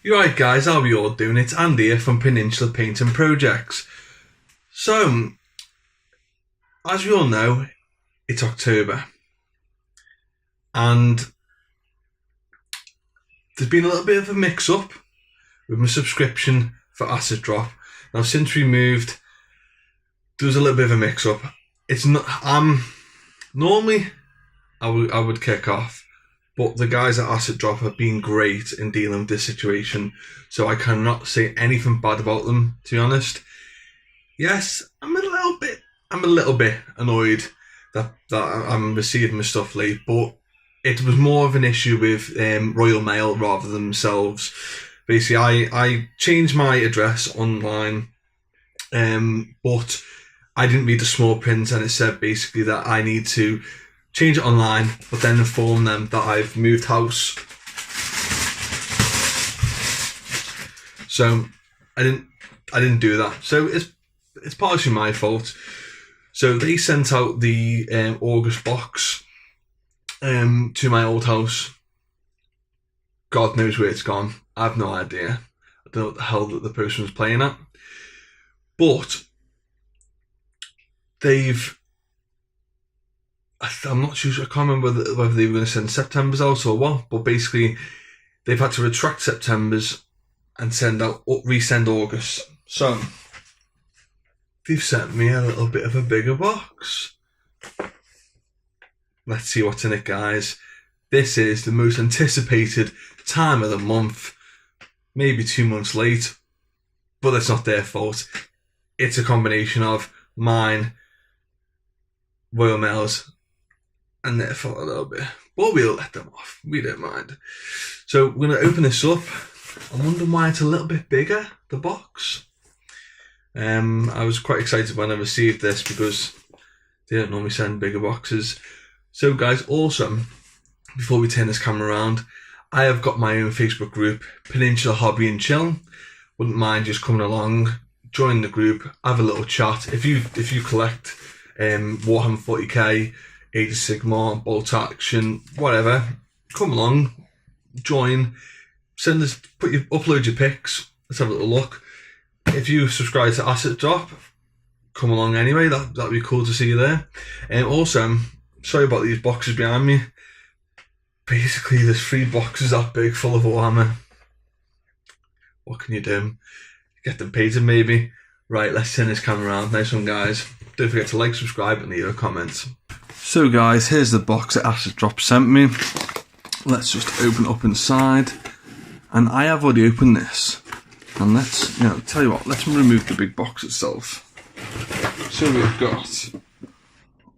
You right, guys? How are we all doing? It's Andy here from Peninsula Painting Projects. So, as we all know, it's October, and there's been a little bit of a mix-up with my subscription for Acid Drop. Now, since we moved, there was a little bit of a mix-up. It's not. Normally, I would kick off. But the guys at Acid Drop have been great in dealing with this situation, so I cannot say anything bad about them, to be honest. Yes, I'm a little bit annoyed that I'm receiving my stuff late, but it was more of an issue with Royal Mail rather than themselves. Basically, I changed my address online, but I didn't read the small print, and it said basically that I need to change it online, but then inform them that I've moved house. So I didn't do that. So it's partially my fault. So they sent out the August box to my old house. God knows where it's gone. I have no idea. I don't know what the hell that the person was playing at. But I'm not sure, I can't remember whether they were going to send September's out or what, but basically they've had to retract September's and resend August. So they've sent me a little bit of a bigger box. Let's see what's in it, guys. This is the most anticipated time of the month, maybe 2 months late, but that's not their fault. It's a combination of mine, Royal Mail's, and their fault a little bit, but we'll let them off. We don't mind. So we're going to open this up. I'm wondering why it's a little bit bigger, the box. I was quite excited when I received this because they don't normally send bigger boxes. So guys, also, before we turn this camera around, I have got my own Facebook group, Peninsula Hobby and Chill. Wouldn't mind just coming along, join the group, have a little chat. If you collect Warhammer 40k, Age of Sigmar, Bolt Action, whatever, come along, join, upload your pics, let's have a little look. If you subscribe to Acid Drop, come along anyway, that'd be cool to see you there. And also, sorry about these boxes behind me. Basically, there's 3 boxes that big full of Warhammer. What can you do? Get them painted maybe. Right, let's turn this camera around. Nice one, guys. Don't forget to like, subscribe, and leave a comment. So guys, here's the box that Acid Drop sent me. Let's just open it up inside. And I have already opened this. And let's, tell you what, let's remove the big box itself. So we've got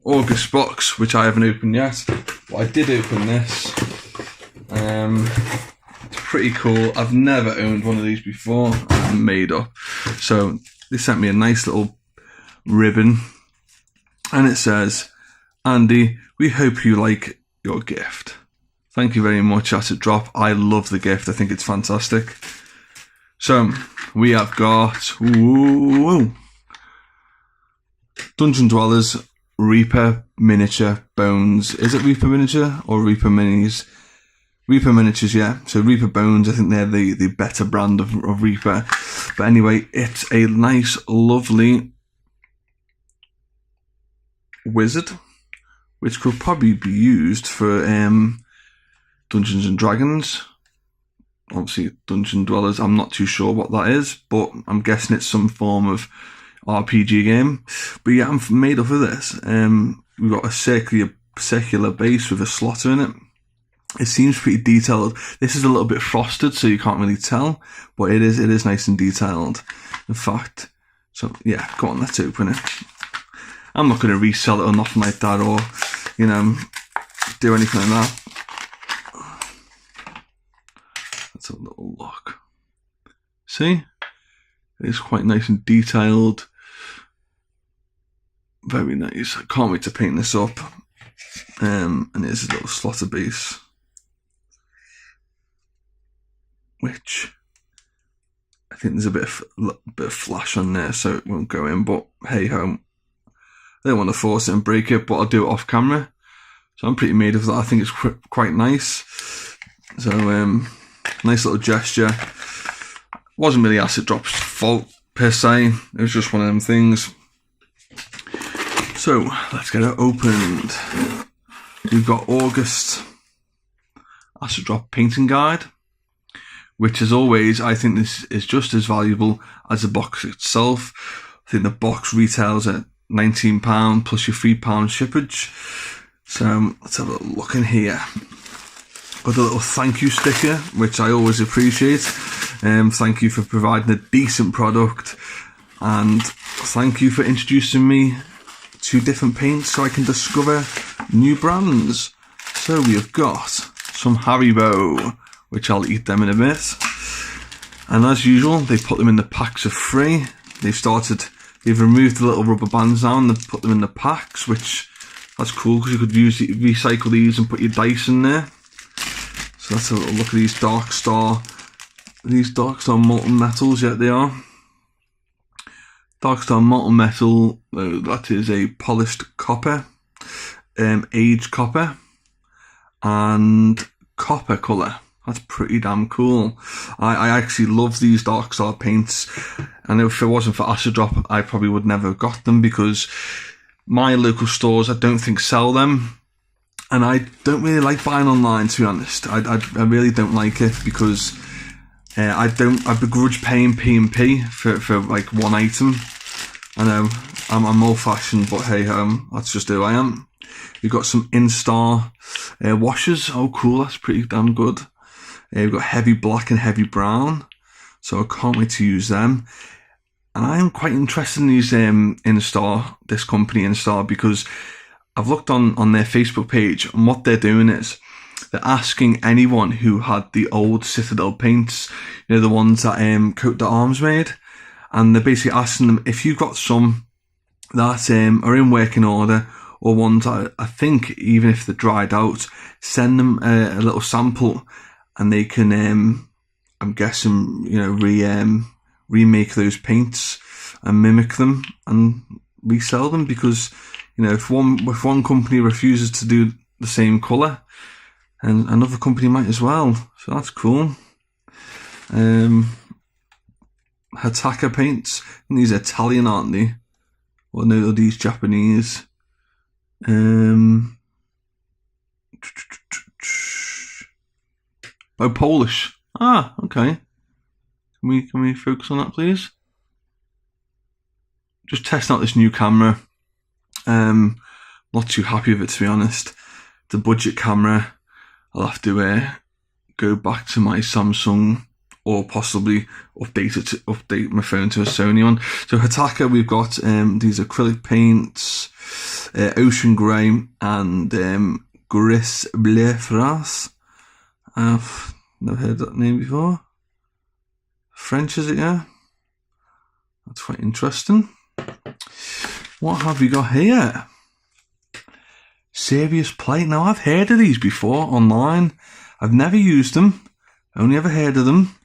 August box, which I haven't opened yet. But I did open this. It's pretty cool. I've never owned one of these before. I'm made up. So they sent me a nice little ribbon. And it says, Andy, we hope you like your gift. Thank you very much, Acid Drop. I love the gift. I think it's fantastic. So, we have got Dungeon Dwellers, Reaper Miniature Bones. Is it Reaper Miniature or Reaper Minis? Reaper Miniatures, yeah. So Reaper Bones, I think they're the better brand of Reaper. But anyway, it's a nice, lovely wizard, which could probably be used for Dungeons and Dragons. Obviously, Dungeon Dwellers, I'm not too sure what that is, but I'm guessing it's some form of RPG game. But yeah, I'm made up of this. We've got a circular base with a slotter in it. It seems pretty detailed. This is a little bit frosted, so you can't really tell, but it is nice and detailed. In fact, so yeah, go on, let's open it. I'm not going to resell it or nothing like that, or do anything like that. Let's have a little look. See? It's quite nice and detailed. Very nice. I can't wait to paint this up. And here's a little slotter base, which I think there's a bit of flash on there, so it won't go in. But hey ho, I don't want to force it and break it, but I'll do it off camera. So I'm pretty made of that. I think it's quite nice. So nice little gesture. Wasn't really Acid Drop's fault per se, it was just one of them things. So let's get it opened. We've got August Acid Drop Painting Guide, which as always I think this is just as valuable as the box itself. I think the box retails at £19 plus your £3 shippage. So let's have a look in here. Got a little thank you sticker, which I always appreciate. Thank you for providing a decent product, and thank you for introducing me to different paints so I can discover new brands. So we have got some Haribo, which I'll eat them in a bit. And as usual, they put them in the packs of 3. They've removed the little rubber bands now and they've put them in the packs, which that's cool because you could recycle these and put your dice in there. So let's have a look at these Dark Star molten metals. Yeah, they are. Dark Star molten metal, that is a polished copper, aged copper, and copper colour. That's pretty damn cool. I actually love these Dark Star paints, and if it wasn't for Acid Drop, I probably would never have got them, because my local stores I don't think sell them, and I don't really like buying online, to be honest. I really don't like it, because I begrudge paying P&P for like one item. I know I'm old fashioned, but hey that's just who I am. We've got some Instar washers. Oh cool, that's pretty damn good. We've got heavy black and heavy brown, so I can't wait to use them. And I am quite interested in these Instar, this company Instar, because I've looked on their Facebook page, and what they're doing is they're asking anyone who had the old Citadel paints, you know, the ones that Coat d'Arms made, and they're basically asking them if you've got some that are in working order, or ones that I think even if they're dried out, send them a little sample, and they can I'm guessing, you know, remake those paints and mimic them and resell them, because you know, if one company refuses to do the same colour, and another company might as well. So that's cool. Hataka paints. And these are Italian, aren't they? Or no, these Japanese. Oh, Polish. Ah, okay. Can we focus on that, please? Just testing out this new camera. Not too happy with it, to be honest. The budget camera. I'll have to go back to my Samsung, or possibly update my phone to a Sony one. So Hataka, we've got these acrylic paints, Ocean Grey, and Gris Bleu France. I've never heard that name before. French, is it? Yeah. That's quite interesting. What have we got here? Serious Play. Now, I've heard of these before online. I've never used them. Only ever heard of them.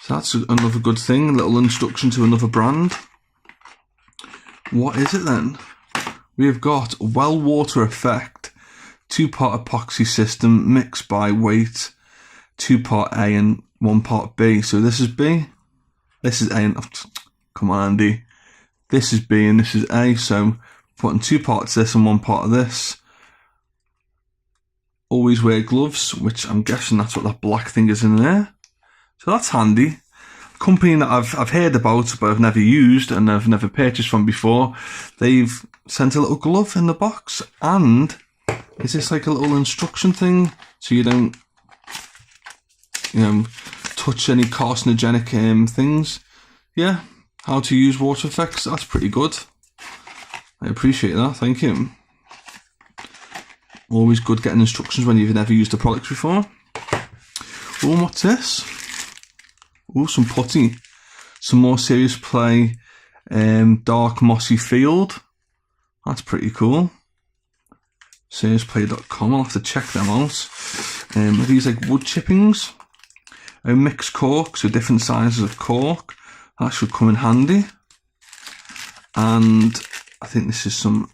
So that's another good thing. A little introduction to another brand. What is it then? We've got Well Water Effect. 2-part epoxy system mixed by weight. 2-part A and 1-part B. So this is B. This is A and... come on, Andy. This is B and this is A. So putting 2 parts of this and 1 part of this. Always wear gloves, which I'm guessing that's what that black thing is in there. So that's handy. A company that I've heard about, but I've never used and I've never purchased from before. They've sent a little glove in the box, and is this like a little instruction thing so you don't, you know, touch any carcinogenic things? Yeah, how to use water effects. That's pretty good. I appreciate that. Thank you. Always good getting instructions when you've never used the products before. Oh, what's this? Oh, some putty. Some more Serious Play Dark Mossy Field. That's pretty cool. SeriousPlay.com. I'll have to check them out. Are these like wood chippings? Mixed cork, so different sizes of cork. That should come in handy. And I think this is some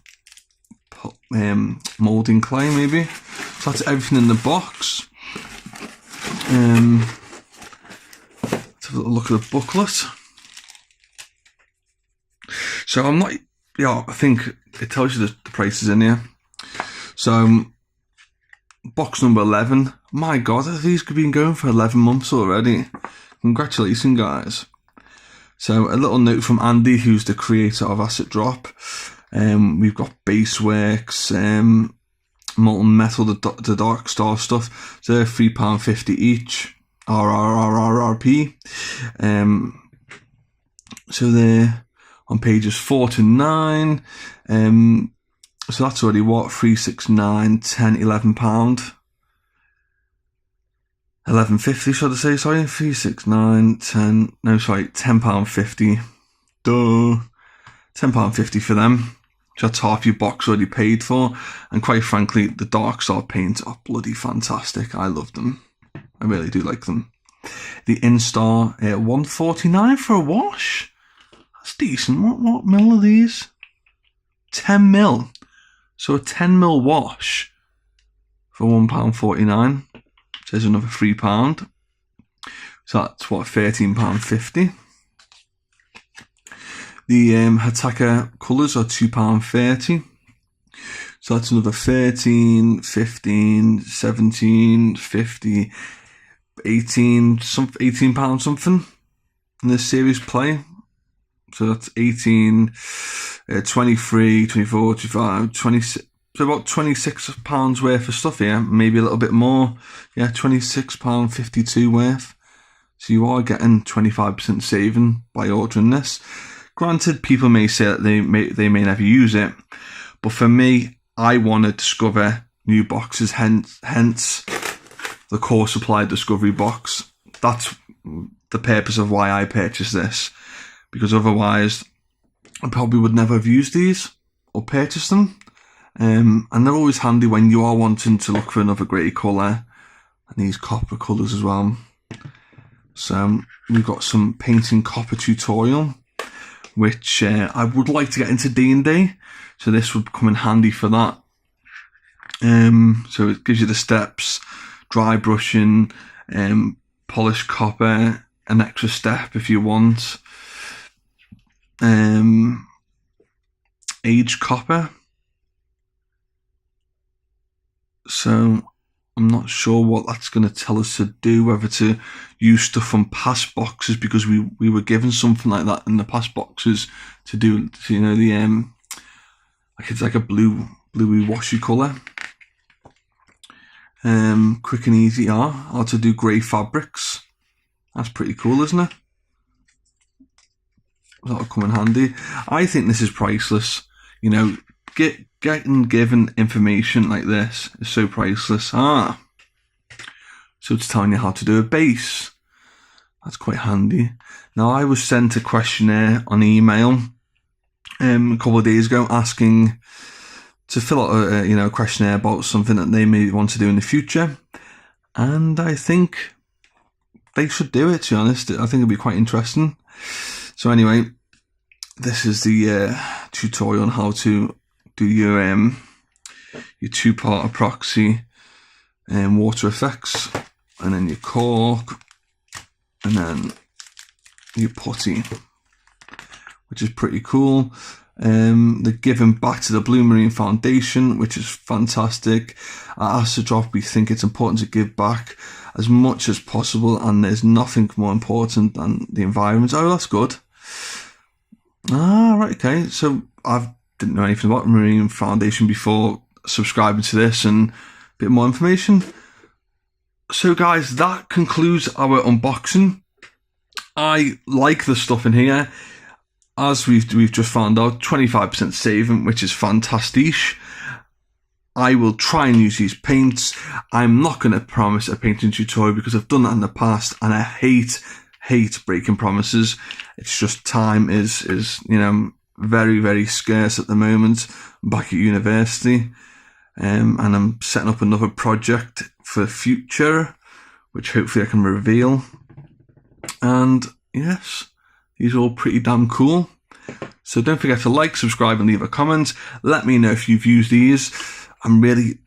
moulding clay, maybe. So that's everything in the box. Let's have a look at the booklet. So I'm not, yeah, I think it tells you the prices in here. So box number 11. My God, these could be going for 11 months already. Congratulations, guys. So a little note from Andy, who's the creator of Acid Drop. We've got Baseworks, Molten Metal, the Dark Star stuff. So they're £3.50 each. RRRRRP. So they're on pages 4 to 9. So that's already what? 3, 6, 9, 10, £11. 11.50, should I say? Sorry, 3, 6, 9, 10. No, sorry, £10.50. Duh. £10.50 for them. So that's half your box already paid for. And quite frankly, the Dark Star paints are bloody fantastic. I love them. I really do like them. The Instar, £1.49 for a wash. That's decent. What mil are these? 10 mil. So a 10 mil wash for £1.49. So there's another £3. So that's what, £13.50. The Hataka colours are £2.30. So that's another 13, 15, 17, 50, 18, £18 something in this series play. So that's 18, 23, 24, 25, 26. So about £26 worth of stuff here, maybe a little bit more. Yeah, £26.52 worth. So you are getting 25% saving by ordering this. Granted, people may say that they may never use it, but for me, I want to discover new boxes. Hence the Core Supply Discovery box. That's the purpose of why I purchased this, because otherwise I probably would never have used these or purchased them. And they're always handy when you are wanting to look for another grey colour, and these copper colours as well. So we've got some painting copper tutorial, which I would like to get into D&D, so this would come in handy for that. So it gives you the steps: dry brushing, polish copper, an extra step if you want, aged copper. So I'm not sure what that's going to tell us to do, whether to use stuff from past boxes, because we were given something like that in the past boxes to do, you know, the like it's like a bluey washy colour. Quick and easy how to do grey fabrics. That's pretty cool, isn't it? That'll come in handy. I think this is priceless. You know, getting given information like this is so priceless. So it's telling you how to do a base. That's quite handy. Now, I was sent a questionnaire on email a couple of days ago, asking to fill out a questionnaire about something that they may want to do in the future, and I think they should do it. To be honest, I think it'd be quite interesting. So anyway, this is the tutorial on how to do your two-part epoxy and water effects, and then your cork, and then your putty, which is pretty cool. They're giving back to the Blue Marine Foundation, which is fantastic. At Acid Drop, we think it's important to give back as much as possible, and there's nothing more important than the environment. Oh, that's good. Right, okay. So I didn't know anything about Marine Foundation before subscribing to this, and a bit more information. So guys, that concludes our unboxing. I like the stuff in here. As we've just found out, 25% saving, which is fantastic. I will try and use these paints. I'm not going to promise a painting tutorial because I've done that in the past, and I hate breaking promises. It's just time is very, very scarce at the moment. I'm back at university, and I'm setting up another project for the future, which hopefully I can reveal. And yes, these are all pretty damn cool. So don't forget to like, subscribe, and leave a comment. Let me know if you've used these. I'm really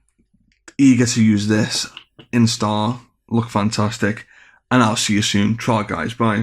eager to use this. Instar, look fantastic. And I'll see you soon. Try, guys. Bye.